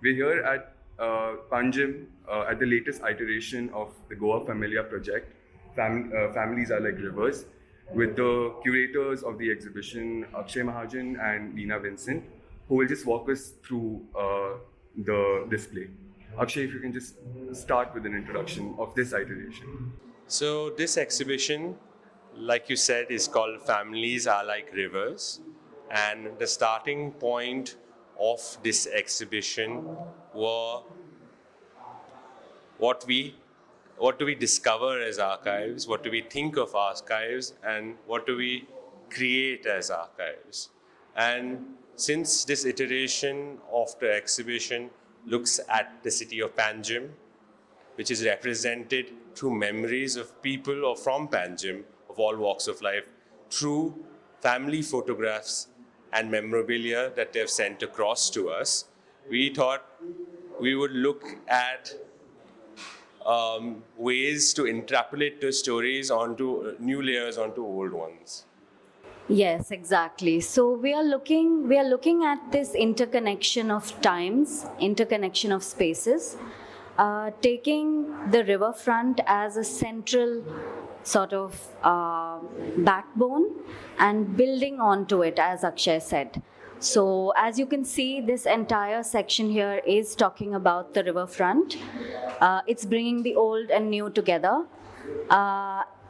We're here at Panjim at the latest iteration of the Goa Familia project, Families Are Like Rivers, with the curators of the exhibition, Akshay Mahajan and Lina, Vincent, who will just walk us through the display. Akshay, if you can just start with an introduction of this iteration. So this exhibition, like you said, is called Families Are Like Rivers. And the starting point of this exhibition were what do we discover as archives, what do we think of archives, and what do we create as archives. And since this iteration of the exhibition looks at the city of Panjim, which is represented through memories of people or from Panjim of all walks of life, through family photographs and memorabilia that they've sent across to us, we thought we would look at ways to interpolate the stories onto new layers, onto old ones. Yes, exactly. So we are looking at this interconnection of times, interconnection of spaces, taking the riverfront as a central sort of backbone and building onto it, as Akshay said. So as you can see, this entire section here is talking about the riverfront. It's bringing the old and new together,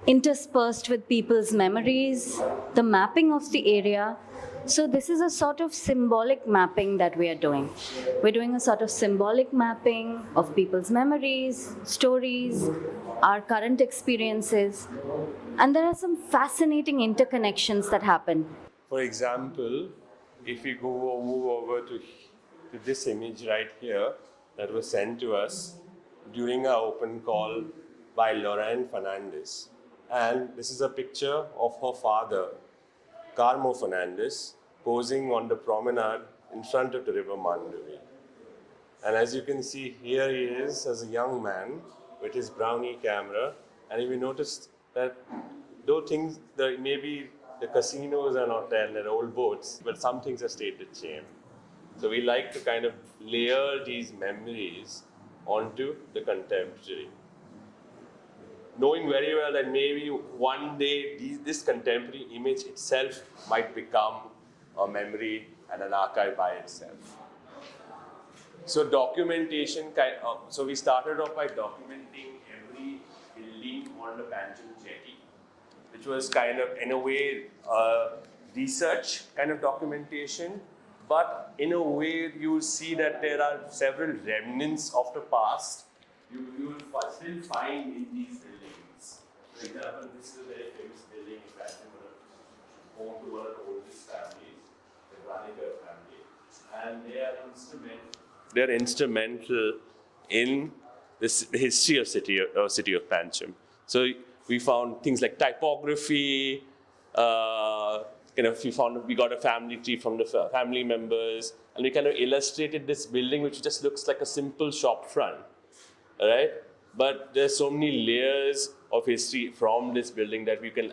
interspersed with people's memories, the mapping of the area. So this is a sort of symbolic mapping that we are doing. We're doing a sort of symbolic mapping of people's memories, stories, our current experiences. And there are some fascinating interconnections that happen. For example, if we move over to this image right here that was sent to us during our open call by Lorraine Fernandez. And this is a picture of her father, Carmo Fernandez, posing on the promenade in front of the river Mandavi. And as you can see, here he is as a young man with his brownie camera. And if you notice that though things, maybe the casinos are not there and they're old boats, but some things have stayed the same. So we like to kind of layer these memories onto the contemporary, knowing very well that maybe one day this contemporary image itself might become a memory and an archive by itself. So documentation, so we started off by documenting every building on the Panjim jetty, which was kind of, in a way, research kind of documentation. But in a way, you'll see that there are several remnants of the past you will still find in these buildings. For example, this is a very famous building in Bangalore, home to one of the oldest families, the Granikar family. And they are instrumental in the history of city of Panjim. So we found things like typography, we got a family tree from the family members, and we kind of illustrated this building, which just looks like a simple shop front, right? But there's so many layers of history from this building that we can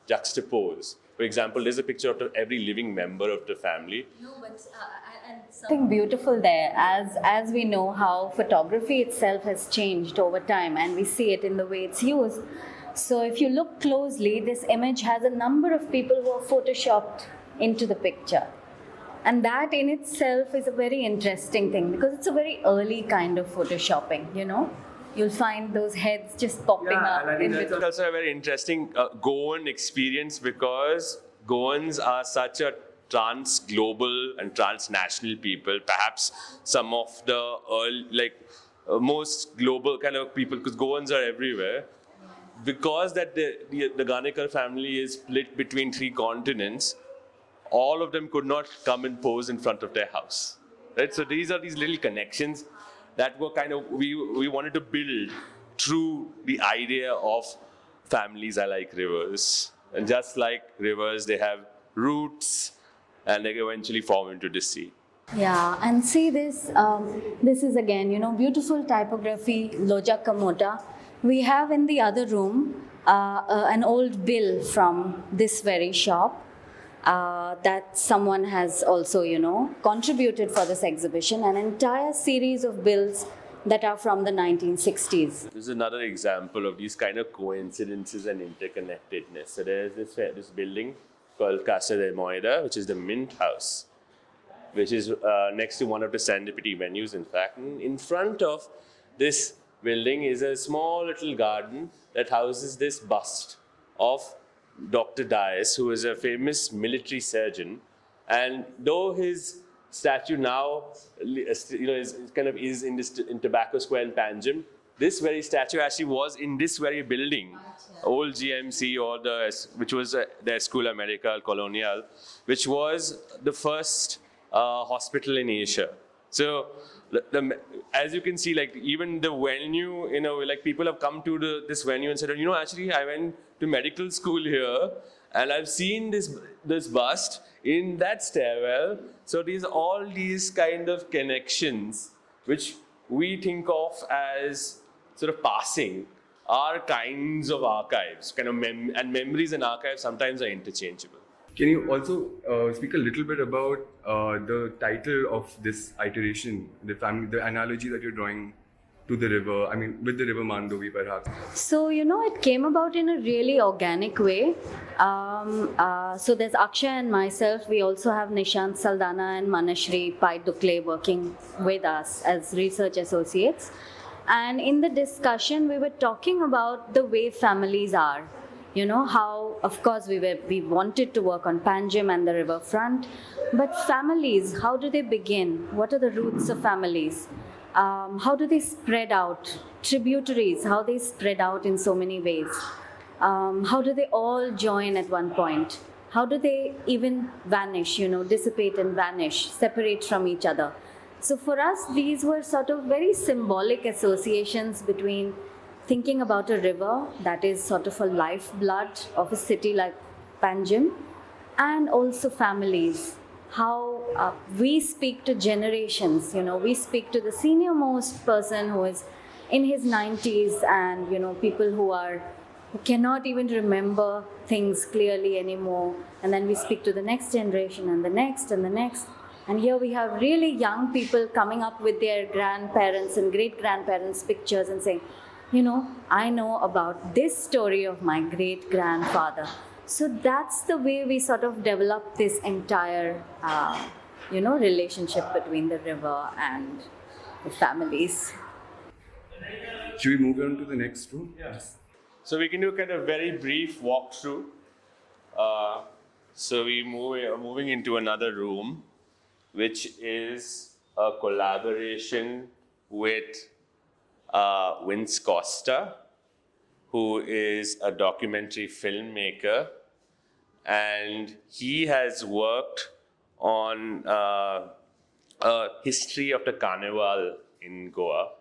juxtapose. For example, there's a picture of every living member of the family. No, but and something beautiful there, as we know how photography itself has changed over time, and we see it in the way it's used. So if you look closely, this image has a number of people who are photoshopped into the picture. And that in itself is a very interesting thing because it's a very early kind of photoshopping, you know. You'll find those heads just popping up. And I think that's also a very interesting Goan experience because Goans are such a trans-global and transnational people, perhaps some of the most global kind of people, because Goans are everywhere. Because that the Ganikar family is split between 3 continents, all of them could not come and pose in front of their house, right? So these are these little connections that were kind of, we wanted to build through the idea of families are like rivers. And just like rivers, they have roots and they eventually form into the sea. Yeah, and see this, this is again, beautiful typography, Loja Kamota. We have in the other room an old bill from this very shop. that someone has also, contributed for this exhibition, an entire series of bills that are from the 1960s. This is another example of these kind of coincidences and interconnectedness. So there's this building called Casa de Moeda, which is the Mint House, which is next to one of the Serendipity venues, in fact. And in front of this building is a small little garden that houses this bust of Dr. Dias, who is a famous military surgeon. And though his statue now, is in Tobacco Square in Panjim, this very statue actually was in this very building, old GMC, which was the Escuela America Colonial, which was the first hospital in Asia. So, as you can see, like even the venue, people have come to this venue and said, actually, I went to medical school here, and I've seen this bust in that stairwell. So all these kind of connections, which we think of as sort of passing, are kinds of archives, and memories and archives sometimes are interchangeable. Can you also speak a little bit about the title of this iteration, the analogy that you're drawing to the river, with the river Mandovi perhaps? So, it came about in a really organic way. So there's Akshay and myself. We also have Nishant Saldana and Manashri Pai Dukle working with us as research associates. And in the discussion, we were talking about the way families are. How, of course, we wanted to work on Panjim and the riverfront, but families, how do they begin? What are the roots of families? How do they spread out? Tributaries, how they spread out in so many ways. How do they all join at one point? How do they even vanish, dissipate and vanish, separate from each other? So for us, these were sort of very symbolic associations between thinking about a river that is sort of a lifeblood of a city like Panjim, and also families. How we speak to generations, we speak to the senior most person who is in his 90s, and people who cannot even remember things clearly anymore. And then we speak to the next generation and the next and the next. And here we have really young people coming up with their grandparents and great-grandparents' pictures and saying, I know about this story of my great-grandfather. So that's the way we sort of develop this entire, relationship between the river and the families. Should we move on to the next room? Yes. So we can do kind of very brief walkthrough. So we are moving into another room, which is a collaboration with Vince Costa, who is a documentary filmmaker, and he has worked on a history of the Carnival in Goa.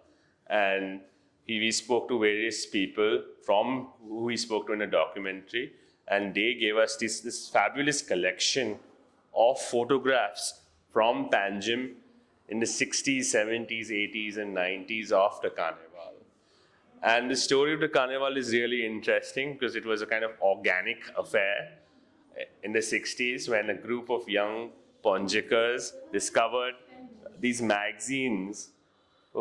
And we spoke to various people from who we spoke to in a documentary, and they gave us this fabulous collection of photographs from Panjim in the 60s, 70s, 80s, and 90s of the Carnival. And the story of the Carnival is really interesting because it was a kind of organic affair in the 60s when a group of young Ponjikers discovered these magazines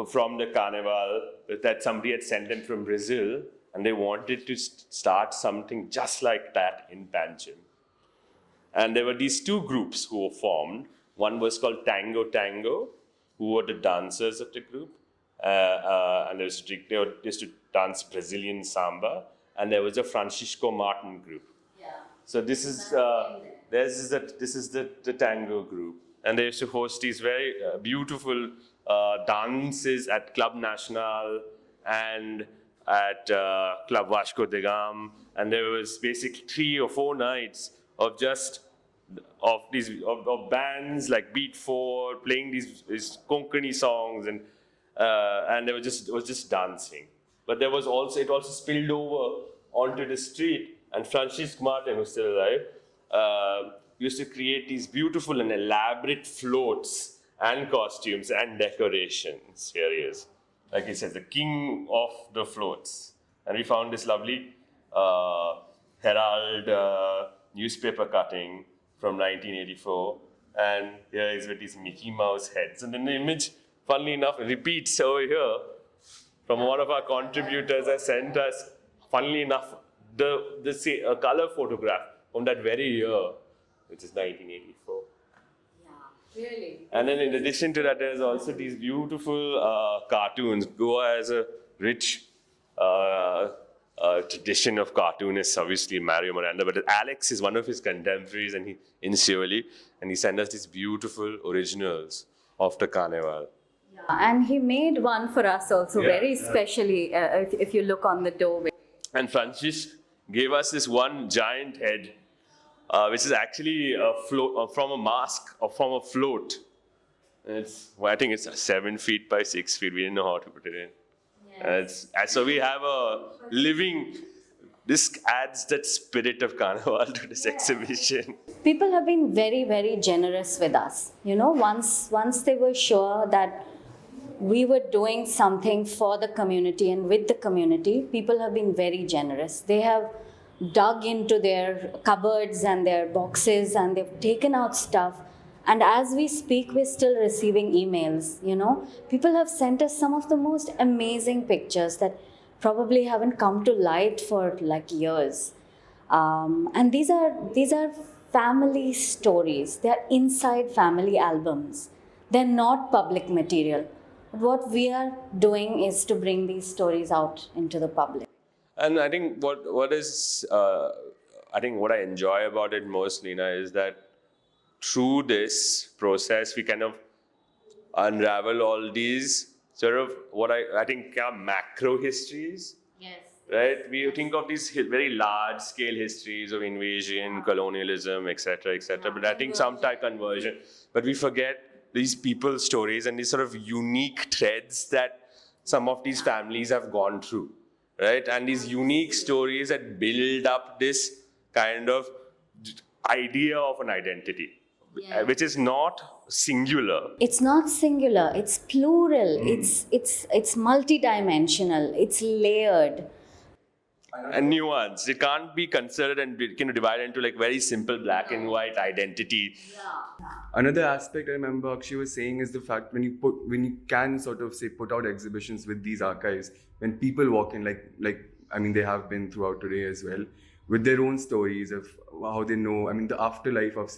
from the Carnival that somebody had sent them from Brazil, and they wanted to start something just like that in Panjim. And there were these two groups who were formed. One was called Tango Tango, who were the dancers of the group. And they used to dance Brazilian samba. And there was a Francisco Martin group. Yeah. So this is the tango group. And they used to host these very beautiful dances at Club Nacional and at Club Vasco da Gama. And there was basically 3 or 4 nights of bands like Beat 4 playing these Konkani songs, and it was just dancing. But it also spilled over onto the street, and Francisco Martin, who's still alive, used to create these beautiful and elaborate floats and costumes and decorations. Here he is, like he says, the king of the floats. And we found this lovely Herald newspaper cutting from 1984. And here is with these Mickey Mouse heads. And then the image, funnily enough, repeats over here from one of our contributors has sent us, funnily enough, a color photograph from that very year, which is 1984. Yeah, really. And then in addition to that, there's also these beautiful cartoons. Goa has a rich tradition of cartoonists, obviously Mario Miranda, but Alex is one of his contemporaries in Shivali, and he sent us these beautiful originals of the Carnival. Yeah, and he made one for us also, very specially, if you look on the doorway. And Francis gave us this one giant head, which is actually from a mask or from a float. And I think it's 7 feet by 6 feet. We didn't know how to put it in. Yes. So we have a living. This adds that spirit of Carnival to this exhibition. People have been very, very generous with us. You know, once they were sure that we were doing something for the community and with the community, people have been very generous. They have dug into their cupboards and their boxes and they've taken out stuff. And as we speak, we're still receiving emails, you know. People have sent us some of the most amazing pictures that probably haven't come to light for like years. And these are family stories. They're inside family albums. They're not public material. What we are doing is to bring these stories out into the public. And I think what I enjoy about it most, Lina, is that through this process, we kind of unravel all these sort of what I think are macro histories. Yes. Right? We think of these very large-scale histories of invasion, colonialism, etc., etc. But I think sometimes conversion. But we forget these people's stories and these sort of unique threads that some of these families have gone through, right? And these unique stories that build up this kind of idea of an identity, which is not singular. It's not singular, it's plural, it's multidimensional, it's layered. And nuanced. It can't be considered and divided into like very simple black and white identity. Yeah. Another aspect I remember Akshay was saying is the fact when you can sort of say put out exhibitions with these archives, when people walk in, they have been throughout today as well, with their own stories of how they know, the afterlife of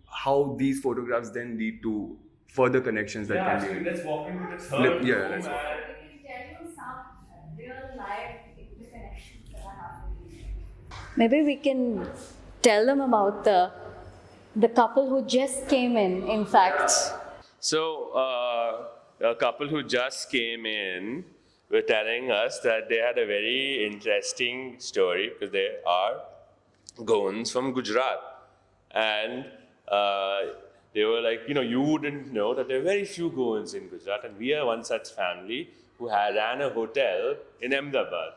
how these photographs then lead to further connections that can be. Let's walk into the third room. Yeah, let's walk. Maybe we can tell them about the couple who just came in fact. So, a couple who just came in were telling us that they had a very interesting story because they are Goans from Gujarat. And they were like, you wouldn't know that there are very few Goans in Gujarat. And we are one such family who ran a hotel in Ahmedabad.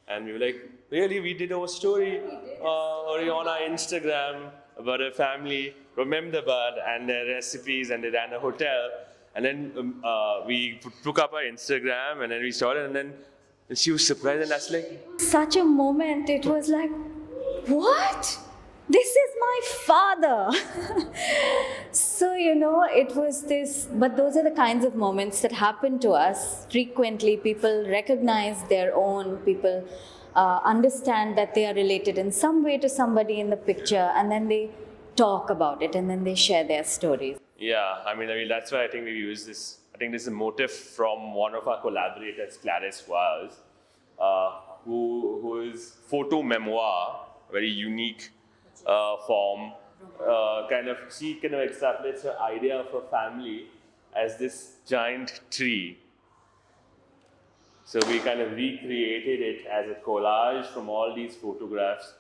And we were like, really, we did a story on our Instagram about a family from Ahmedabad and their recipes, and they ran a hotel. And then we took up our Instagram, and then we started, and then she was surprised, and that's like... Such a moment, it was like, what? This is my father. So, it was this, but those are the kinds of moments that happen to us frequently. People recognize their own, people understand that they are related in some way to somebody in the picture, and then they talk about it, and then they share their stories. Yeah, that's why I think we use this. I think this is a motif from one of our collaborators, Clarice Vaz, who is photo memoir, very unique form. She kind of extrapolates her idea of a family as this giant tree. So we kind of recreated it as a collage from all these photographs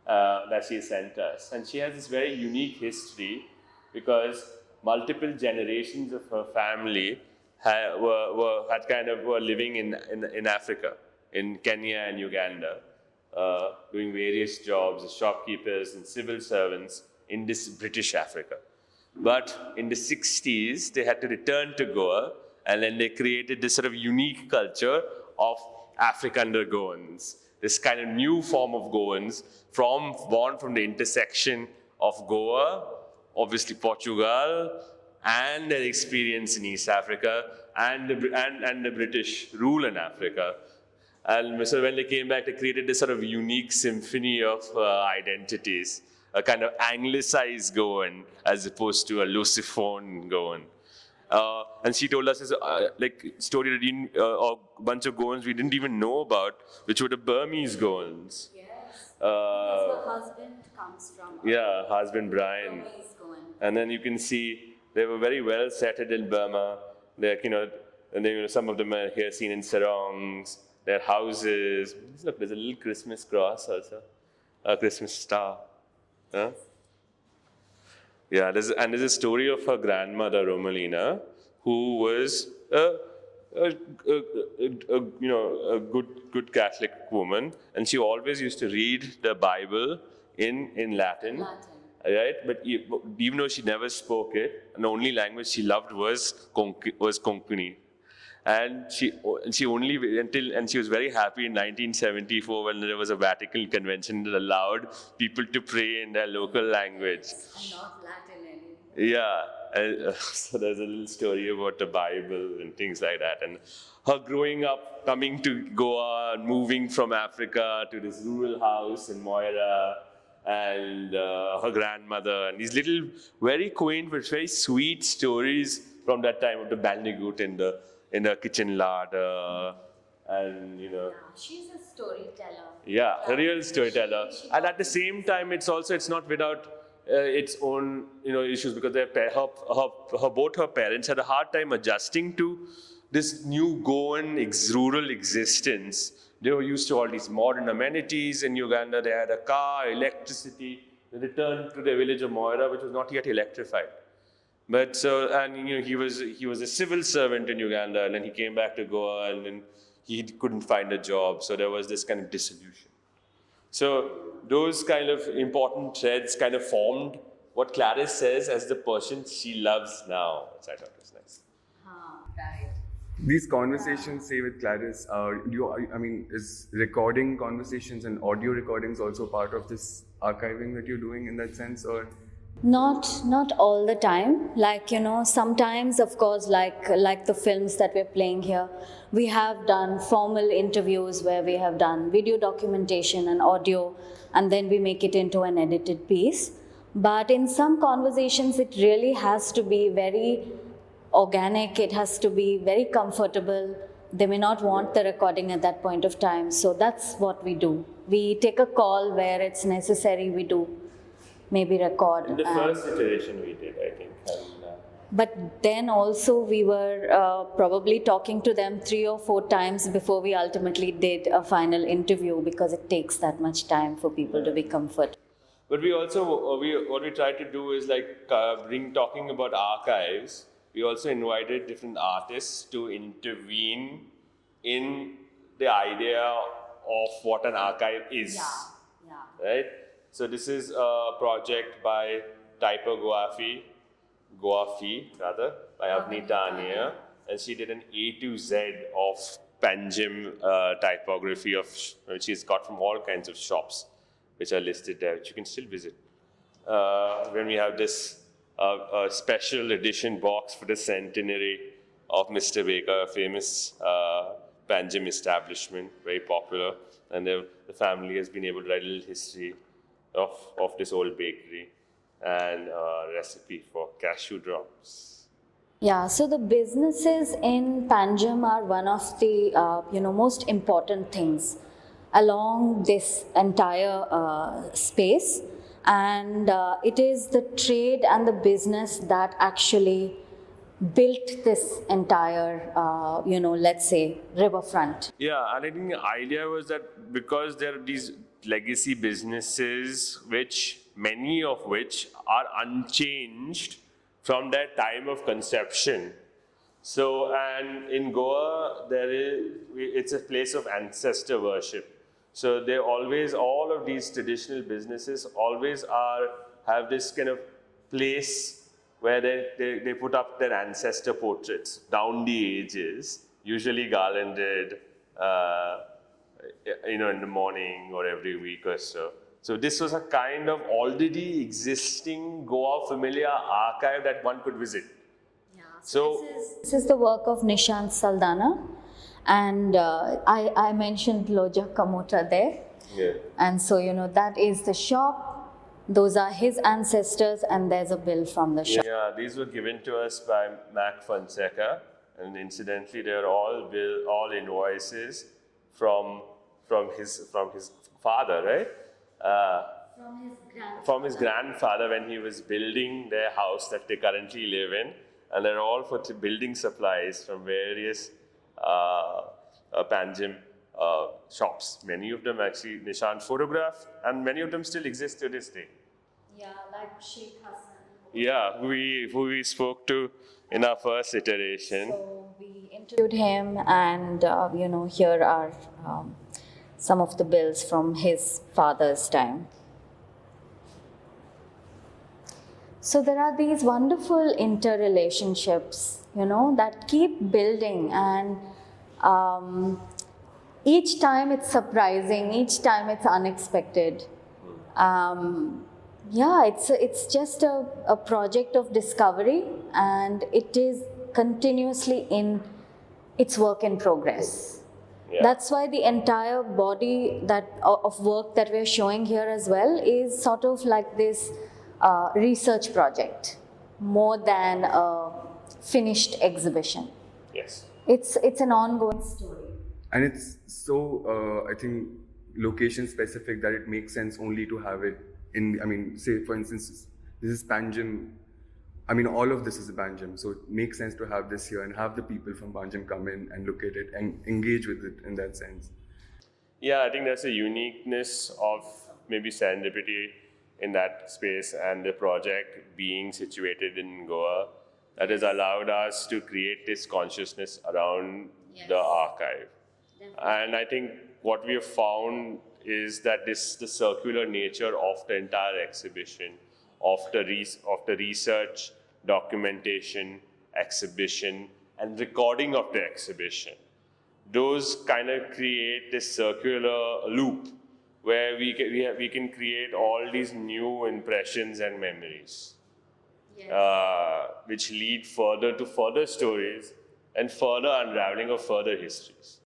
that she sent us. And she has this very unique history because multiple generations of her family were living in Africa, in Kenya and Uganda, doing various jobs as shopkeepers and civil servants in this British Africa. But in the 60s, they had to return to Goa, and then they created this sort of unique culture of Afrikaner Goans, this kind of new form of Goans born from the intersection of Goa, obviously Portugal, and their experience in East Africa and the British rule in Africa. And so when they came back, they created this sort of unique symphony of identities, a kind of anglicized Goan as opposed to a Lusophone Goan. And she told us this story that a bunch of Goans we didn't even know about, which were the Burmese Goans. Yes. Because her husband comes from husband Brian. Burmese Goan. And then you can see they were very well settled in Burma. They're, some of them are here seen in sarongs, their houses. Look, there's a little Christmas cross also, a Christmas star. Huh? Yeah, there's a story of her grandmother Romalina, who was a good Catholic woman, and she always used to read the Bible in Latin. Right, but even though she never spoke it, and the only language she loved was Konkani, and she was very happy in 1974 when there was a Vatican convention that allowed people to pray in their local language. Not Latin anymore. Yeah, so there's a little story about the Bible and things like that, and her growing up, coming to Goa, moving from Africa to this rural house in Moira. And her grandmother, and these little, very quaint but very sweet stories from that time of the bandicoot in the kitchen larder, and Yeah, she's a storyteller. Yeah, a real storyteller. And at the same time, it's not without its own issues, because both her parents had a hard time adjusting to this new Goan rural existence. They were used to all these modern amenities in Uganda. They had a car, electricity. They returned to the village of Moira, which was not yet electrified. But he was a civil servant in Uganda, and then he came back to Goa, and then he couldn't find a job. So there was this kind of dissolution. So those kind of important threads kind of formed what Clarice says as the Persian she loves now, which I thought was nice. Right. These conversations, say with Clarice, is recording conversations and audio recordings also part of this archiving that you're doing in that sense, or? Not all the time. Sometimes, of course, like the films that we're playing here, we have done formal interviews where we have done video documentation and audio, and then we make it into an edited piece. But in some conversations, it really has to be very organic, it has to be very comfortable. They may not want the recording at that point of time. So that's what we do. We take a call where it's necessary, we do maybe record. In the first iteration we did, I think. But then also we were probably talking to them 3 or 4 times before we ultimately did a final interview, because it takes that much time for people to be comfortable. But we also, what we try to do is talking about archives. We also invited different artists to intervene in the idea of what an archive is. Yeah. Right? So this is a project by Taipa Goafi, by Avni Tania, and she did an A to Z of Panjim typography which she's got from all kinds of shops, which are listed there, which you can still visit. When we have this a special edition box for the centenary of Mr. Baker, a famous Panjim establishment, very popular, and the family has been able to write a little history of this old bakery and a recipe for cashew drops. Yeah, so the businesses in Panjim are one of the most important things along this entire space. And it is the trade and the business that actually built this entire, let's say, riverfront. Yeah, and I think the idea was that because there are these legacy businesses, many of which are unchanged from their time of conception. So, and in Goa, it's a place of ancestor worship. So they always, all of these traditional businesses always have this kind of place where they put up their ancestor portraits down the ages, usually garlanded, in the morning or every week or so. So this was a kind of already existing Goa familiar archive that one could visit. So This is the work of Nishant Saldana, and I mentioned Loja Kamota there. yeah. And so, that is the shop. Those are his ancestors, and there's a bill from the shop. Yeah, these were given to us by Mac Fonseca, and incidentally, they're all invoices from his father, right? From his grandfather when he was building their house that they currently live in, and they're all for building supplies from various Panjim shops. Many of them actually Nishant photographed, and many of them still exist to this day. Yeah, like Sheikh Hassan. Yeah, who we spoke to in our first iteration. So we interviewed him, and here are some of the bills from his father's time. So there are these wonderful interrelationships, that keep building, and each time it's surprising, each time it's unexpected. It's just a project of discovery, and it is continuously in its work in progress. Yeah. That's why the entire body of work that we're showing here as well is sort of like this research project, more than a finished exhibition. Yes. It's an ongoing story. And it's so, I think, location specific that it makes sense only to have it in, say for instance, this is Panjim. All of this is a Panjim, so it makes sense to have this here and have the people from Panjim come in and look at it and engage with it in that sense. Yeah, I think there's a uniqueness of maybe Serendipity in that space and the project being situated in Goa that has allowed us to create this consciousness around the archive. And I think what we have found is that the circular nature of the entire exhibition, of the research, documentation, exhibition, and recording of the exhibition, those kind of create this circular loop where we can create all these new impressions and memories, which lead further to further stories and further unraveling of further histories.